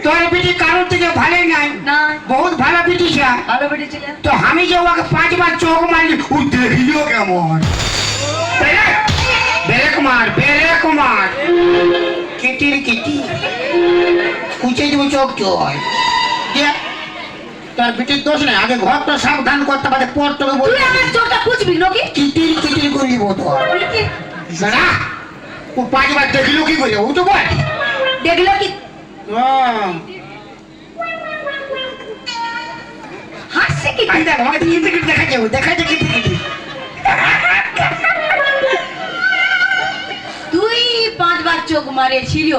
তোর বেটি কারোর থেকে ভালো নাই না বহুত ভালো বেটি ছিল ভালো বেটি ছিল তো আমি যে ওকে 5 বার চোখ মারলি ও দেখিও কেমন বেরেক মার কিটির কিটি কুচে দিব চোখ চয় তোর বেটির দোষ নেই আগে ঘরটা সাবধান করতে পারে পর তোকে বল তুই আমার চোখটা পুছবি নাকি কিটির কিটির করে দিব তোর না ও 5 বার দেখিলো কি করে ও তো বল দেখলো কি হাসছে কি আই দেখ আমাকে কিটির কিটির দেখা যাবে কিটির কিটির তুই 5 বার চোখ মারেছিল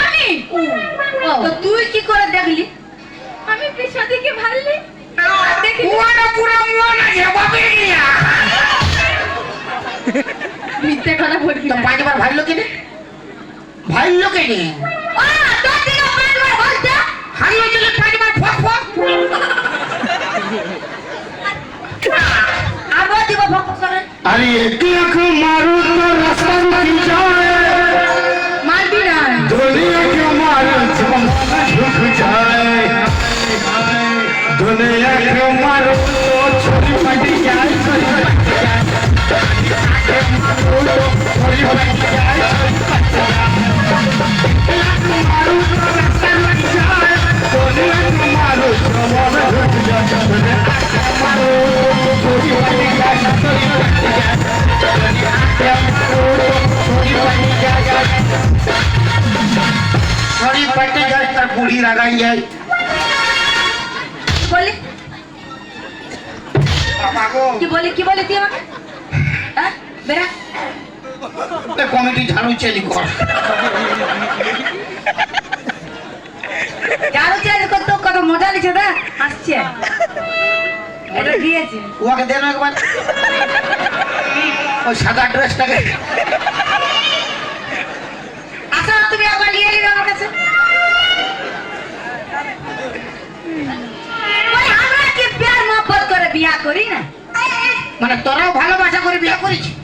আমি তো তুই কি করে দেখলি আমি পেছন দিকে ভাললি দেখি ওরা পুরো মন আছে বাবিয়া মিথ্যে কথা বলবি তো না 5 বার ভাইলো কেনে ও তোর দিকে 5 বার বলতে হারিয়ে দিলে 5 বার ফক ফক আবার দিব ভক করে अरे एक आंख मारू तो रास्ता रुक जाए মারবি না दुनिया के मारू जमाना झुक जाए दुनिया के मारू तो छोरी फट जाए छोरी फट जाए छोरी फट जाए मारू तो रास्ता रुक जाए दुनिया के मारू जमाना झुक जाए दुनिया के मारू छोरी फट जाए छोरी फट जाए छोरी फट जाए तर बूढ़ी लगाई जाए বলি बाबा को কি বলি তুই আমাকে হ্যাঁ বেরা কমিটি ঝাড়ু চেলি কর যারো চাই কত কত মজা লিছে দা হাসছে এটা দিয়েছে ওকে দেন একবার ওই সাদা ড্রেসটাকে আচ্ছা তুমি একবার নিয়ে নিবে আমার কাছে ওই আমরা কি প্যার মহব্বত করে বিয়া করি না মানে তোরাও ভালোবাসা করে বিয়ে করেছিস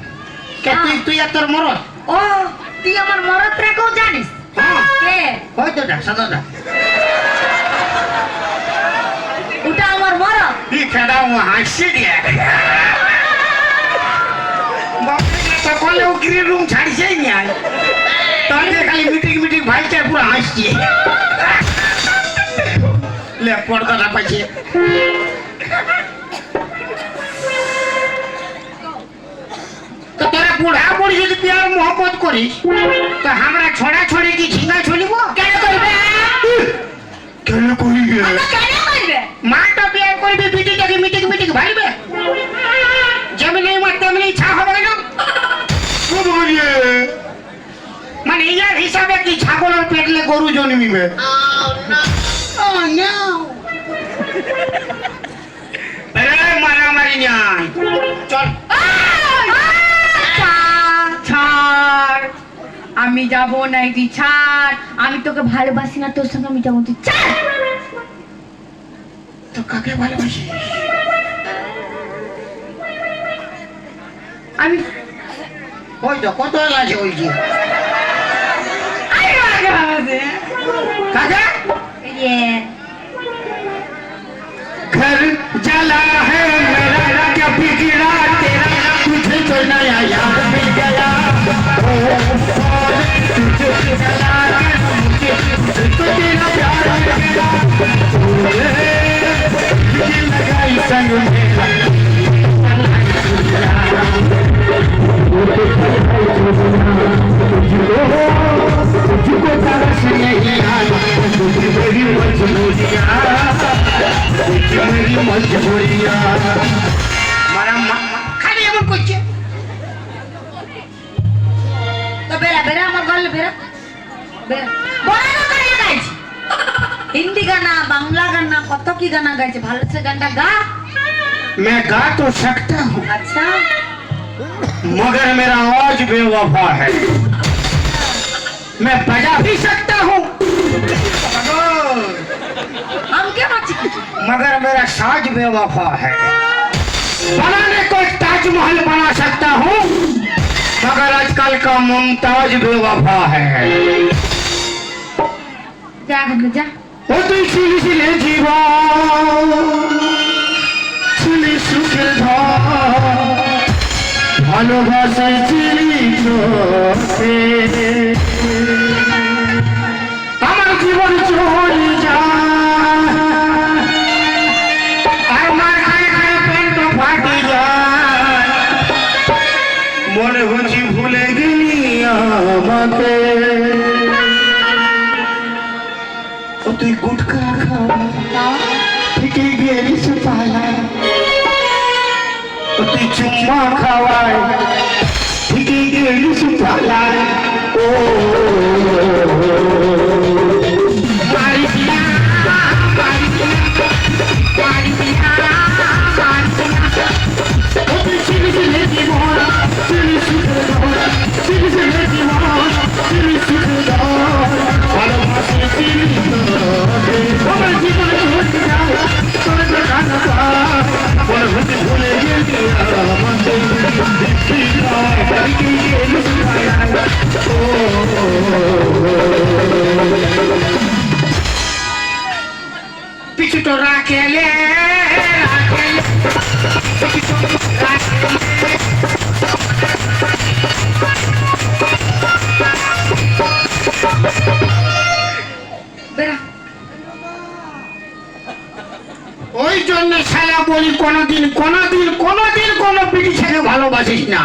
কে তুই আর তোর মরদ ও তুই আমার মরদ রেখেও জানিস হ্যাঁ কে ওই তো সাদাটা ওটা আমার মরদ ই খেডা ও হাসি দিয়ে সকালে ও গ্রিন রুম ছাড়ছেই নি আয় তাহলে খালি মিটিং ভাইটা পুরো হাসছে লে পর্দাটা পাইছে তো তোরা বুড়া বুড়ি যদি প্যার মোহব্বত করিস তো আমরা ছড়া ছড়ি কি ঝিঙ্গা ছড়িব কেন করবে কেন করিবে কেন করবে মাটা প্যার করবে বিটিটাকে মিটিং ভাইবে যেমনি মার তেমনি ছা হবে না মানে ইয়ার হিসাবে কি ছাগলের পেটলে গরু জন্মিবে মারামারি নাই চল ছাড় আমি যাব না তুই ছাড় আমি তোকে ভালোবাসি না তোর সঙ্গে আমি যাবো তুই ছাড় তো কাকে ভালোবাসিস আমি ওই তো কত আছে ওই যে আগে ভালোবাসি কাকে घर जला है मेरा क्या बिगड़ा तेरा तुझे तो नया याद मिल गया तुझे जला के मुझे तो तेरा प्यार मिल गया दिल लगाई संग मेरा तुझको तरस नहीं आया तुझे मेरी मजबूरिया খালি এমন করছে তো বেরা আমার গল্প বেরা বড় করে গাইছে হিন্দি গানা বাংলা গানা কত কি গানা গাইছে ভালো সে গানটা গা मैं गा तो सकता हूँ अच्छा मगर मेरा आवाज बेवफा है मैं बजा भी सकता हूँ हम क्या बात मगर मेरा साज बेवफा है बनाने को ताजमहल बना सकता हूँ मगर आजकल का मुमताज बेवफा है যা এখন যা ও তুই ছিলিছিলে জীবন ছিলি সুখের ধর ভালোবাসে চিলি চোখে আমার জীবন চলে যায় আর আমার খায় খায় পেট ফাটে যায় মনে হচ্ছে ভুলে গেলি আমাকে ও তুই গুটকা খা থেকে গেলিস পালা ও তুই চুম্মা খাওয়ায় থেকে গেলিস পালা ও বাড়ি দিয়া বাড়ি দিয়া বাড়ি দিয়া বাড়ি দিয়া ও তুই ছিলিছিলে জীবন ছিলি সুখের ধর ছিলিছিলে জীবন ছিলি সুখের ধর ভালোবাসে চিলি তোকে আমার জীবনে ঘটে যায় তোর দেখা না পায় মনে হচ্ছে ভুলে গেলি আমাকে দেখি নয় বাড়িতে গেলি ও পিছু তো রাখেলে রাখেলে পিছু তো রাখেলে বেরা ওই জন্য শালা বলি কোনোদিন কোনোদিন কোনোদিন কোনো পিঠি ছেলে ভালোবাসিস না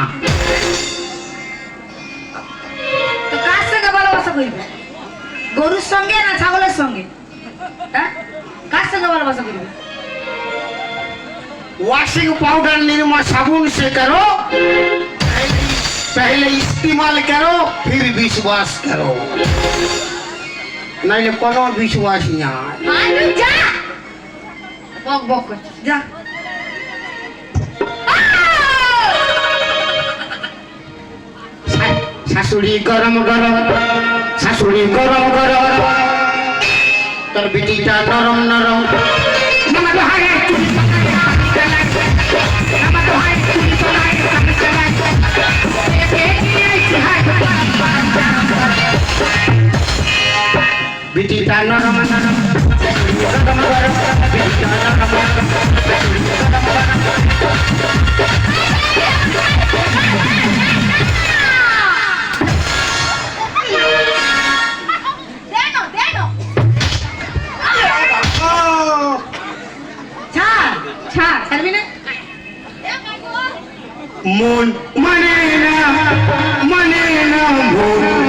তো কার সঙ্গে ভালোবাসা করবে গরুর সঙ্গে না ছাগলের সঙ্গে হ্যাঁ কার সঙ্গে ভালোবাসা করবে वॉशिंग पाउडर निरमा साबुन से करो पहले इस्तेमाल करो फिर विश्वास करो नहीं कोनो विश्वास नहीं আরে যা বক বক কর, যা শাশুড়ি গরম গরম শাশুড়ি গরম গরম তোর বিটিটা নরম নরম নামা তো হায় তুই নামা তো হায় তুই চলাই চলাই বিটিটা নরম নরম গরম গরম বিটিটা নরম নরম ছাড় ছাড় ছাড়বি না মন মানে না মন